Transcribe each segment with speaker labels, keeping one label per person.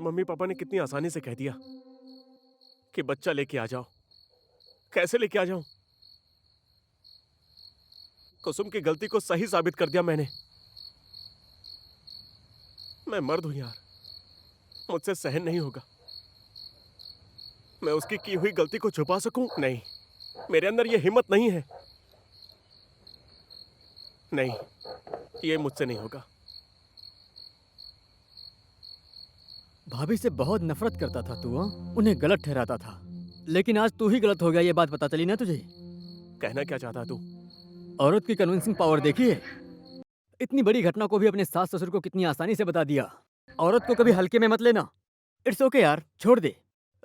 Speaker 1: Mummy papa ने कितनी आसानी से कह दिया कि बच्चा लेके आ जाओ। कैसे लेके आ जाऊं? कुसुम की गलती को सही साबित कर दिया मैंने। मैं मर्द हूं यार, मुझसे सहन नहीं होगा। मैं उसकी की हुई गलती को छुपा सकूं? नहीं, मेरे अंदर ये हिम्मत नहीं है। नहीं, ये मुझसे नहीं होगा।
Speaker 2: भाभी से बहुत नफरत करता था तू, हाँ? उन्हें गलत ठहराता था, लेकिन आज तू ही गलत हो गया, ये बात पता चली ना तुझे?
Speaker 1: कहना क्या चाहता तू?
Speaker 2: औरत की कन्विंसिंग पावर देखी है? इतनी बड़ी घटना को भी अपने सास ससुर को कितनी आसानी से बता दिया। औरत को कभी हल्के में मत लेना। इट्स ओके यार, छोड़ दे।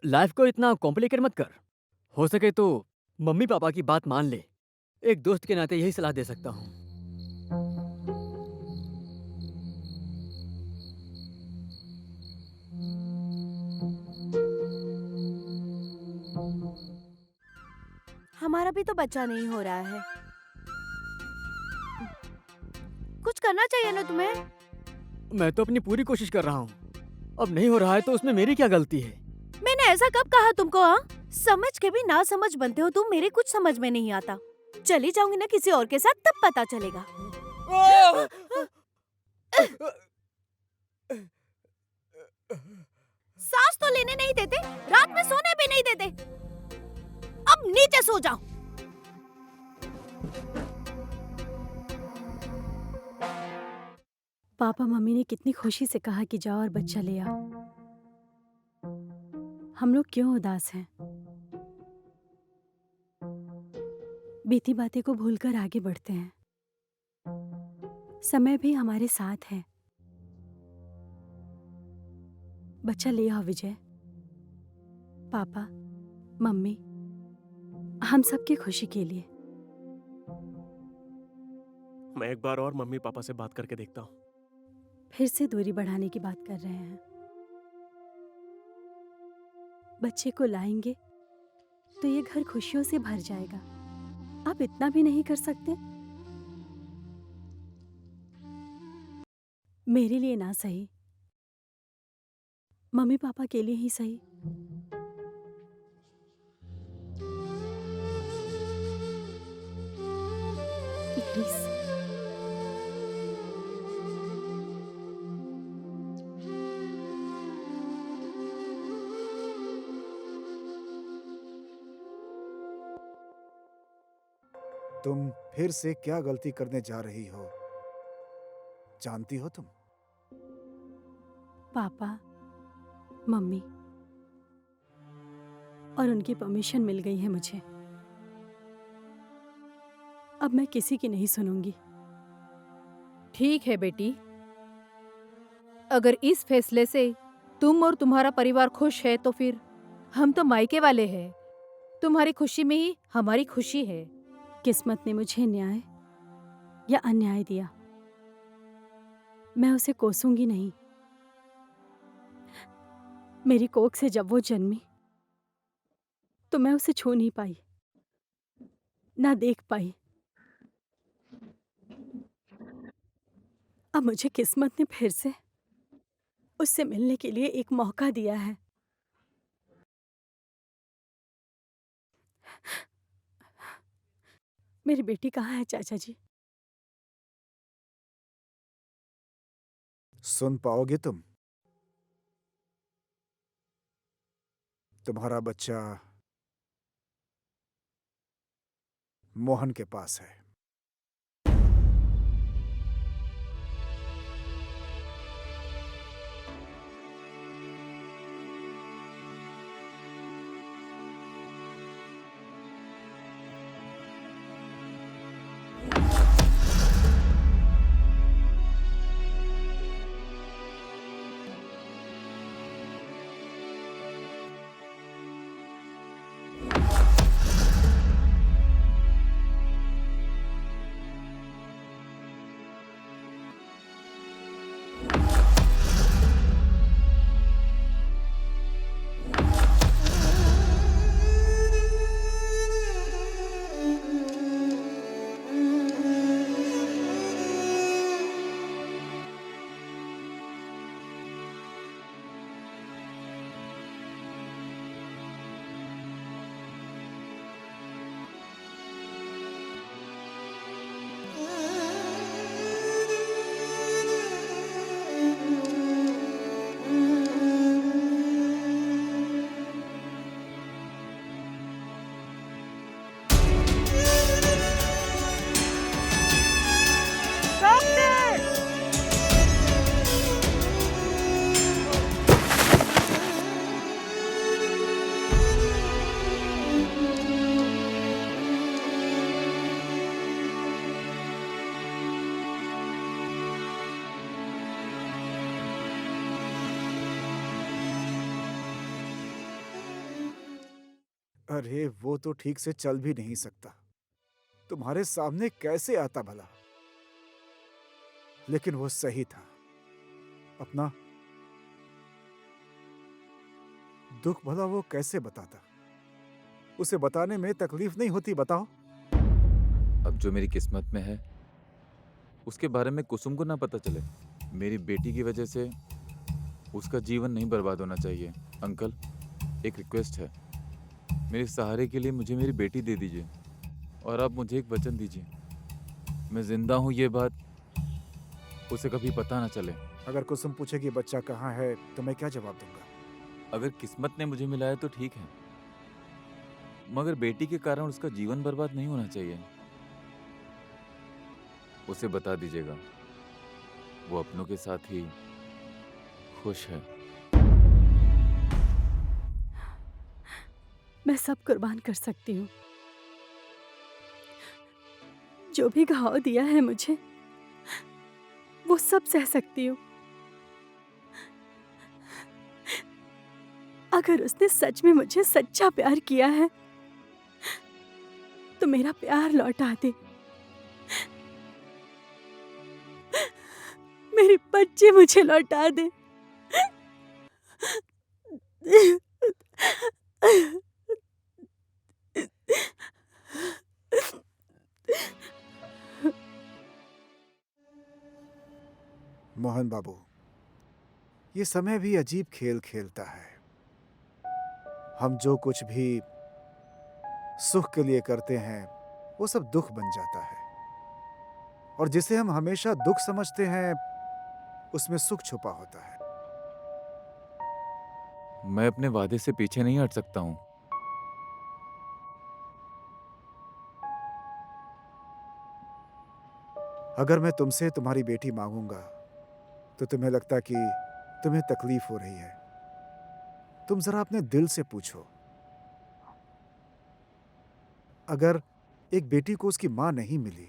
Speaker 2: लाइफ को इतना कॉम्प्लिकेट मत कर। हो सके तो मम्मी पापा की बात मान ले। एक दोस्त के नाते यही सलाह दे सकता हूँ।
Speaker 3: हमारा भी तो बच्चा नहीं हो रहा है। कुछ करना चाहिए ना तुम्हें।
Speaker 2: मैं तो अपनी पूरी कोशिश कर रहा हूँ। अब नहीं हो रहा है तो उसमें मेरी क्या गलती है?
Speaker 3: मैंने ऐसा कब कहा तुमको? हाँ, समझ के भी ना समझ बनते हो तुम। मेरे कुछ समझ में नहीं आता। चली जाऊंगी ना किसी और के साथ, तब पता चलेगा। सांस तो लेने नहीं देते, रात में सोने भी नहीं देते। अब नीचे सो जाओ। पापा मम्मी ने कितनी खुशी से कहा कि जाओ और बच्चा ले आओ। हम लोग क्यों उदास हैं? बीती बातें को भूलकर आगे बढ़ते हैं। समय भी हमारे साथ है। बच्चा ले आओ विजय। पापा मम्मी, हम सबकी खुशी के लिए।
Speaker 1: मैं एक बार और मम्मी पापा से बात करके देखता हूँ।
Speaker 3: फिर से दूरी बढ़ाने की बात कर रहे हैं। बच्चे को लाएंगे तो ये घर खुशियों से भर जाएगा। आप इतना भी नहीं कर सकते? मेरे लिए ना सही, मम्मी पापा के लिए ही सही। प्लीज।
Speaker 4: तुम फिर से क्या गलती करने जा रही हो? जानती हो तुम?
Speaker 3: पापा मम्मी और उनकी परमिशन मिल गई है मुझे। अब मैं किसी की नहीं सुनूंगी।
Speaker 5: ठीक है बेटी, अगर इस फैसले से तुम और तुम्हारा परिवार खुश है तो फिर हम तो मायके वाले हैं। तुम्हारी खुशी में ही हमारी खुशी है।
Speaker 3: किस्मत ने मुझे न्याय या अन्याय दिया, मैं उसे कोसूंगी नहीं। मेरी कोख से जब वो जन्मी तो मैं उसे छू नहीं पाई, ना देख पाई। अब मुझे किस्मत ने फिर से उससे मिलने के लिए एक मौका दिया है। मेरी बेटी कहाँ है चाचा जी?
Speaker 4: सुन पाओगे तुम? तुम्हारा बच्चा मोहन के पास है। अरे वो तो ठीक से चल भी नहीं सकता, तुम्हारे सामने कैसे आता भला? लेकिन वो सही था। अपना दुख भला वो कैसे बताता? उसे बताने में तकलीफ नहीं होती, बताओ।
Speaker 6: अब जो मेरी किस्मत में है उसके बारे में कुसुम को ना पता चले। मेरी बेटी की वजह से उसका जीवन नहीं बर्बाद होना चाहिए। अंकल, एक रिक्वेस्ट है, मेरे सहारे के लिए मुझे मेरी बेटी दे दीजिए और आप मुझे एक वचन दीजिए, मैं जिंदा हूँ ये बात उसे कभी पता ना चले।
Speaker 4: अगर कुसुम पूछेगी बच्चा कहाँ है तो मैं क्या जवाब दूंगा?
Speaker 6: अगर किस्मत ने मुझे मिलाया तो ठीक है, मगर बेटी के कारण उसका जीवन बर्बाद नहीं होना चाहिए। उसे बता दीजिएगा, वो अपनों के साथ ही खुश है।
Speaker 3: मैं सब कुर्बान कर सकती हूँ। जो भी घाव दिया है मुझे, वो सब सह सकती हूँ। अगर उसने सच में मुझे सच्चा प्यार किया है तो मेरा प्यार लौटा दे। मेरी बच्ची मुझे लौटा दे।
Speaker 4: मोहन बाबू, ये समय भी अजीब खेल खेलता है। हम जो कुछ भी सुख के लिए करते हैं वो सब दुख बन जाता है, और जिसे हम हमेशा दुख समझते हैं उसमें सुख छुपा होता है।
Speaker 6: मैं अपने वादे से पीछे नहीं हट सकता हूँ।
Speaker 4: अगर मैं तुमसे तुम्हारी बेटी मांगूंगा तो तुम्हें लगता कि तुम्हें तकलीफ हो रही है। तुम जरा अपने दिल से पूछो, अगर एक बेटी को उसकी मां नहीं मिली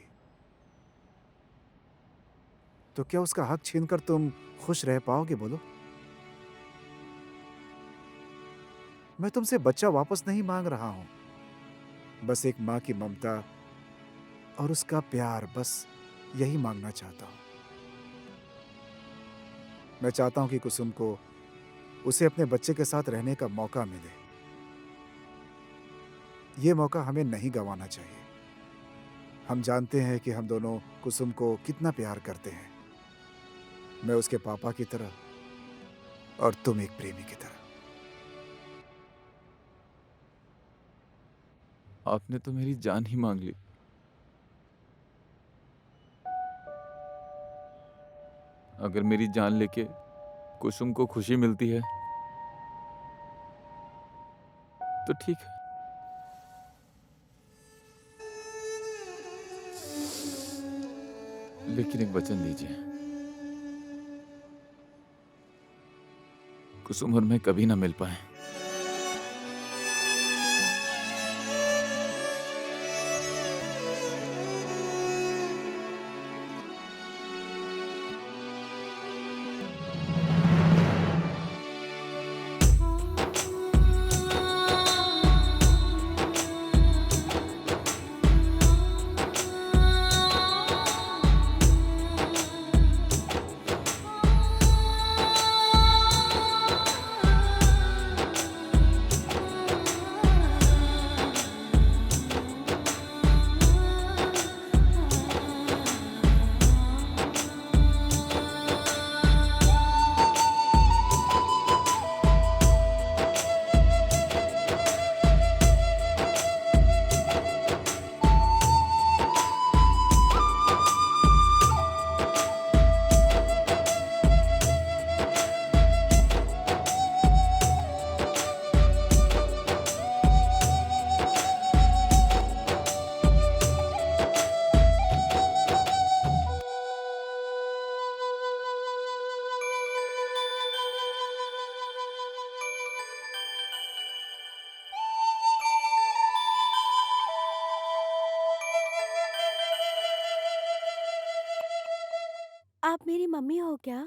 Speaker 4: तो क्या उसका हक छीनकर तुम खुश रह पाओगे? बोलो। मैं तुमसे बच्चा वापस नहीं मांग रहा हूं, बस एक मां की ममता और उसका प्यार, बस यही मांगना चाहता हूं। मैं चाहता हूं कि कुसुम को उसे अपने बच्चे के साथ रहने का मौका मिले। ये मौका हमें नहीं गंवाना चाहिए। हम जानते हैं कि हम दोनों कुसुम को कितना प्यार करते हैं, मैं उसके पापा की तरह और तुम एक प्रेमी की तरह।
Speaker 6: आपने तो मेरी जान ही मांग ली। अगर मेरी जान लेके कुसुम को खुशी मिलती है तो ठीक है, लेकिन एक वचन दीजिए, कुसुम और मैं कभी ना मिल पाए।
Speaker 3: आप मेरी मम्मी हो क्या?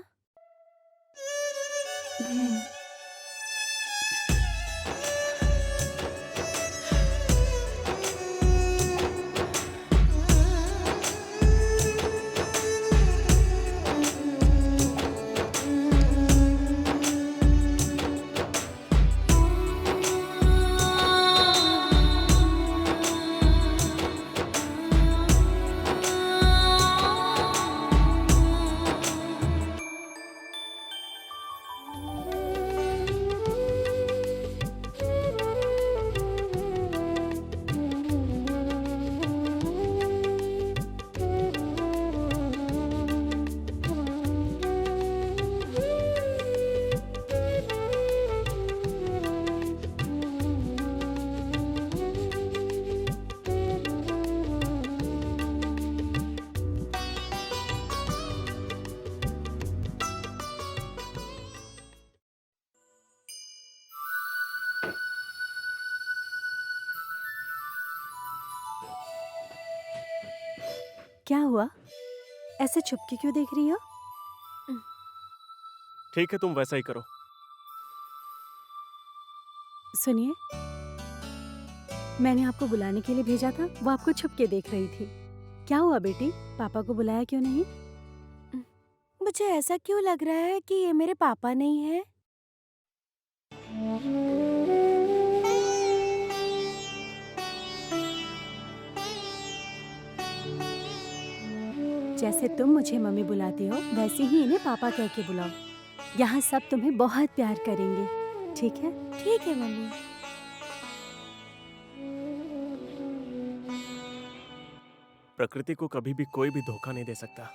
Speaker 7: क्या हुआ? ऐसे चुपके क्यों देख रही हो?
Speaker 1: ठीक है, तुम वैसा ही करो।
Speaker 7: सुनिए, मैंने आपको बुलाने के लिए भेजा था, वो आपको छुपके देख रही थी। क्या हुआ बेटी, पापा को बुलाया क्यों नहीं?
Speaker 3: मुझे ऐसा क्यों लग रहा है कि ये मेरे पापा नहीं है?
Speaker 7: जैसे तुम मुझे मम्मी बुलाती हो, वैसे ही इन्हें पापा कह के बुलाओ। यहाँ सब तुम्हें बहुत प्यार करेंगे, ठीक है?
Speaker 3: ठीक है मम्मी।
Speaker 1: प्रकृति को कभी भी कोई भी धोखा नहीं दे सकता।